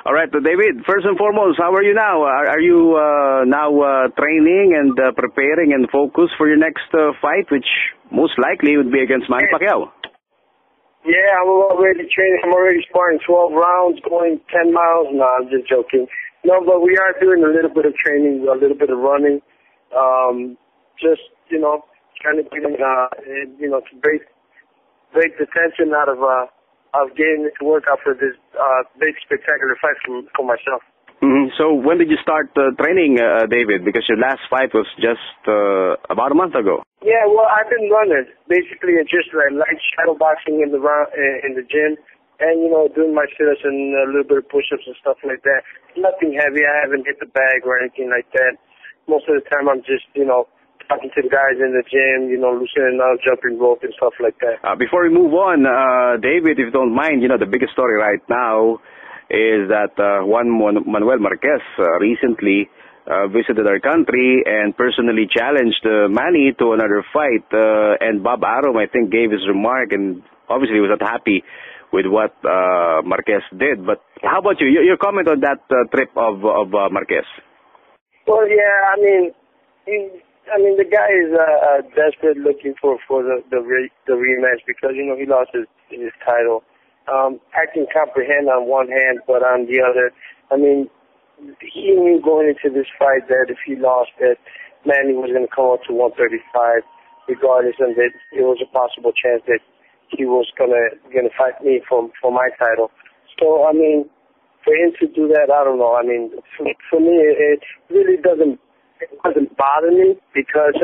All right, David, first and foremost, how are you now? Are you now training and preparing and focused for your next fight, which most likely would be against Manny Pacquiao? Yeah, I'm already training. I'm already sparring 12 rounds, going 10 miles. No, I'm just joking. No, but we are doing a little bit of training, a little bit of running. Just, trying to get, to break the tension out of getting to work out for this big spectacular fight for myself. Mm-hmm. So when did you start training, David? Because your last fight was just about a month ago. Yeah, well, I've been running. Basically, it's just like light shadow boxing in the gym, and doing my sit-ups and a little bit of push-ups and stuff like that. Nothing heavy. I haven't hit the bag or anything like that. Most of the time, I'm just talking to the guys in the gym, loosening up, jumping rope and stuff like that. Before we move on, David, if you don't mind, the biggest story right now is that Juan Manuel Marquez recently visited our country and personally challenged Manny to another fight. And Bob Arum, I think, gave his remark, and obviously he was not happy with what Marquez did. But how about you? Your comment on that trip of Marquez? Well, yeah, the guy is desperate looking for the rematch because he lost his title. I can comprehend on one hand, but on the other, he knew going into this fight that if he lost, that Manny was going to come up to 135, regardless, and that it was a possible chance that he was gonna fight me for my title. So for him to do that, I don't know. For me, it really doesn't bother me because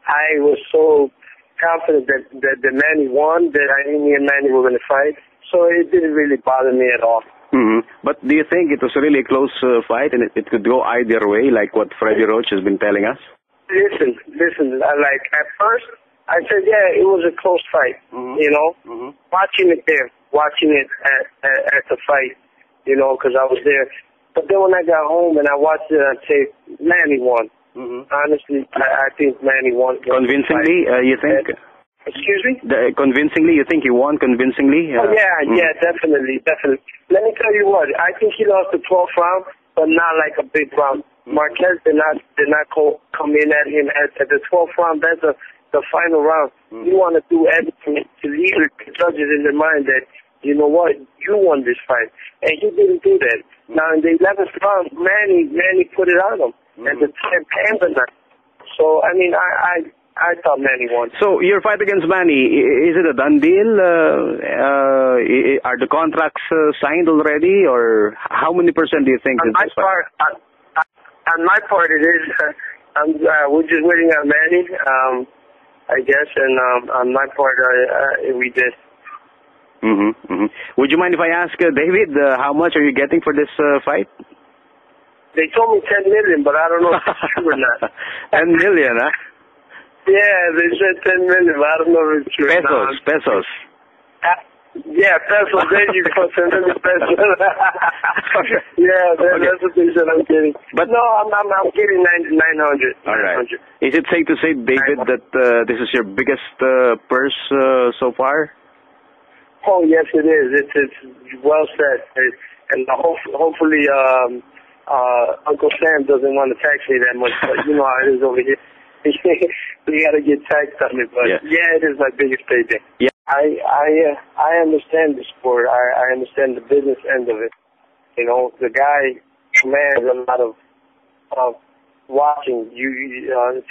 I was so confident that Manny won that I knew me and Manny were going to fight. So it didn't really bother me at all. Mm-hmm. But do you think it was really a close fight and it could go either way, like what Freddie Roach has been telling us? Listen. At first, I said, yeah, it was a close fight. Mm-hmm. Watching it at the fight, because I was there. But then when I got home and I watched it, I'd say Manny won. Mm-hmm. Honestly, I think Manny won. Convincingly, you think? Excuse me? Convincingly? You think he won convincingly? Yeah, definitely. Let me tell you what, I think he lost the 12th round, but not like a big round. Marquez did not come in at him at the 12th round. That's the final round. You want to do everything to leave the judges in their mind that, you know what, you won this fight. And he didn't do that. Now, in the 11th round, Manny put it on him at the 10th and the 9th. So, I thought Manny won. So, your fight against Manny, is it a done deal? Are the contracts signed already? Or how many percent do you think? On my part, it is. We're just waiting on Manny, I guess. And on my part, we did. Mm-hmm, mm-hmm. Would you mind if I ask, David, how much are you getting for this fight? They told me $10 million, but I don't know if it's true or not. 10 million, huh? Yeah, they said 10 million, but I don't know if it's true. Pesos. Yeah, pesos. There you go, 10 million pesos. Yeah, that's what they said I'm getting. But no, I'm getting 900. All right. Is it safe to say, David, that this is your biggest purse so far? Oh, yes, it is. It's well said. And hopefully Uncle Sam doesn't want to tax me that much, but you know how it is over here. We got to get taxed on it, but yeah, it is my biggest payday. Yeah, I understand the sport. I understand the business end of it. The guy commands a lot of watching.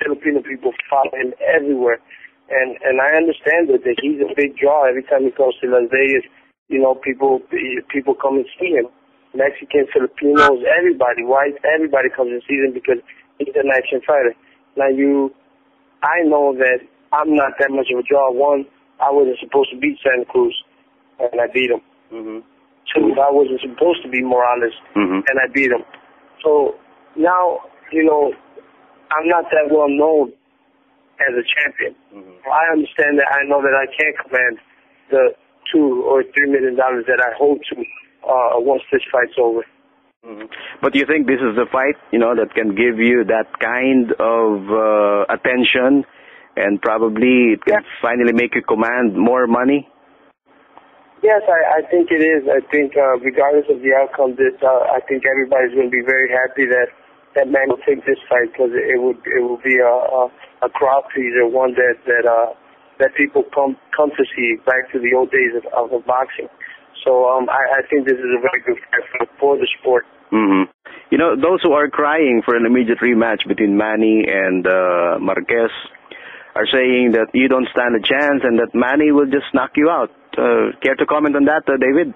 Filipino people follow him everywhere, and I understand that he's a big draw every time he comes to Las Vegas. People come and see him. Mexicans, Filipinos, everybody, whites, everybody comes and sees him because he's an action fighter. Now I know that I'm not that much of a draw. One, I wasn't supposed to beat Santa Cruz, and I beat him. Mm-hmm. Two, I wasn't supposed to beat Morales, and I beat him. So now, I'm not that well known as a champion. Mm-hmm. I understand that. I know that I can't command the $2 or $3 million that I hold to once this fight's over. Mm-hmm. But do you think this is the fight, that can give you that kind of attention and probably it can finally make you command more money? Yes, I think it is. I think regardless of the outcome, I think everybody's going to be very happy that man will take this fight, because it will be a crowd pleaser, one that people come to see, back to the old days of boxing. So I think this is a very good fight for the sport. Mm-hmm. You know, those who are crying for an immediate rematch between Manny and Marquez are saying that you don't stand a chance and that Manny will just knock you out. Care to comment on that, David?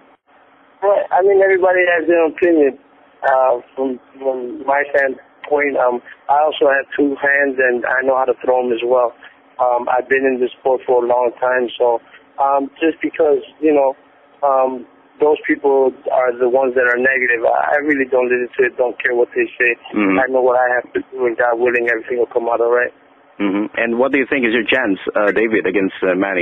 Well, I mean, everybody has their own opinion. From my standpoint, I also have two hands and I know how to throw them as well. I've been in this sport for a long time, so just because, you know, those people are the ones that are negative, I really don't listen to it, don't care what they say. Mm-hmm. I know what I have to do, and God willing, everything will come out all right. Mm-hmm. And what do you think is your chance, David, against Manny?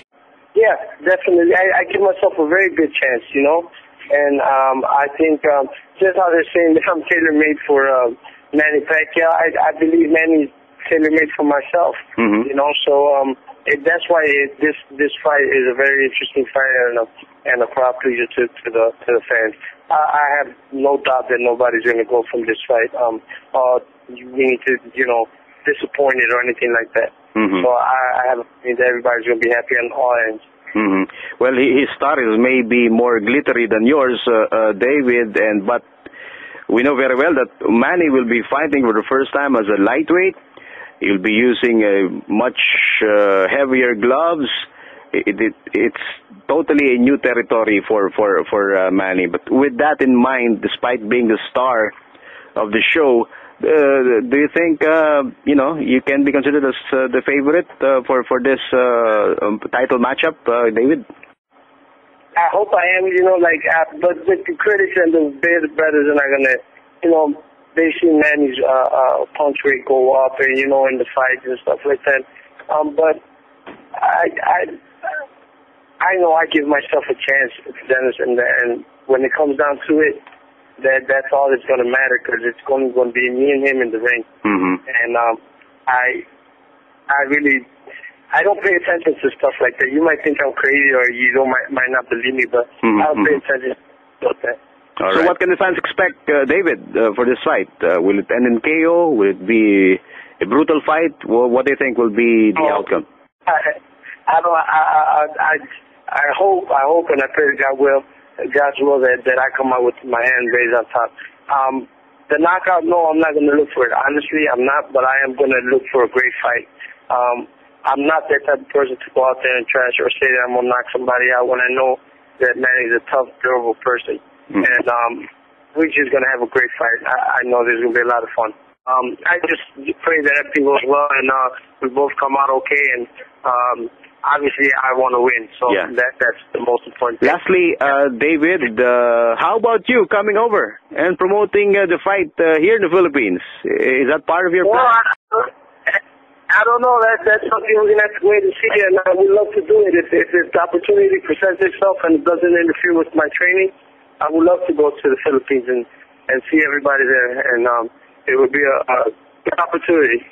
Yeah, definitely. I give myself a very good chance, you know. And I think just how they're saying that I'm tailor-made for Manny Pacquiao, I believe Manny's tailor-made for myself, mm-hmm. you know. So that's why this fight is a very interesting fight and a crowd pleaser to the fans. I have no doubt that nobody's going to go from this fight. We need to, you know, disappointed or anything like that. Mm-hmm. So I have a feeling that everybody's going to be happy on all ends. Mm-hmm. Well, his style may be more glittery than yours, David, but we know very well that Manny will be fighting for the first time as a lightweight. He'll be using much heavier gloves. It's totally a new territory for Manny. But with that in mind, despite being the star of the show, do you think you know, you can be considered as the favorite for this title matchup, David? I hope I am. You know, like, but the critics and the bettors are not gonna, you know, they see Manny's punch rate go up, and you know, in the fights and stuff like that. But I know I give myself a chance, Dennis, and when it comes down to it, that's all that's going to matter, because it's going to be me and him in the ring. Mm-hmm. And I don't pay attention to stuff like that. You might think I'm crazy, or you might not believe me, but mm-hmm. I don't pay attention to that. All right. So what can the fans expect, David, for this fight? Will it end in KO? Will it be a brutal fight? What do you think will be the outcome? I hope, and I pray to God's will that I come out with my hand raised on top. The knockout, no, I'm not going to look for it. Honestly, I'm not, but I am going to look for a great fight. I'm not that type of person to go out there and trash or say that I'm going to knock somebody out when I know that Manny's a tough, durable person. Mm-hmm. And we're just going to have a great fight. I know there's going to be a lot of fun. I just pray that everything goes well and we both come out okay. And obviously, I want to win, so yeah. That's the most important thing. Lastly, David, how about you coming over and promoting the fight here in the Philippines? Is that part of your plan? I don't know. That's something we're going to have to wait and see, and we'd love to do it. If the opportunity presents itself and it doesn't interfere with my training, I would love to go to the Philippines and see everybody there, and it would be a good opportunity.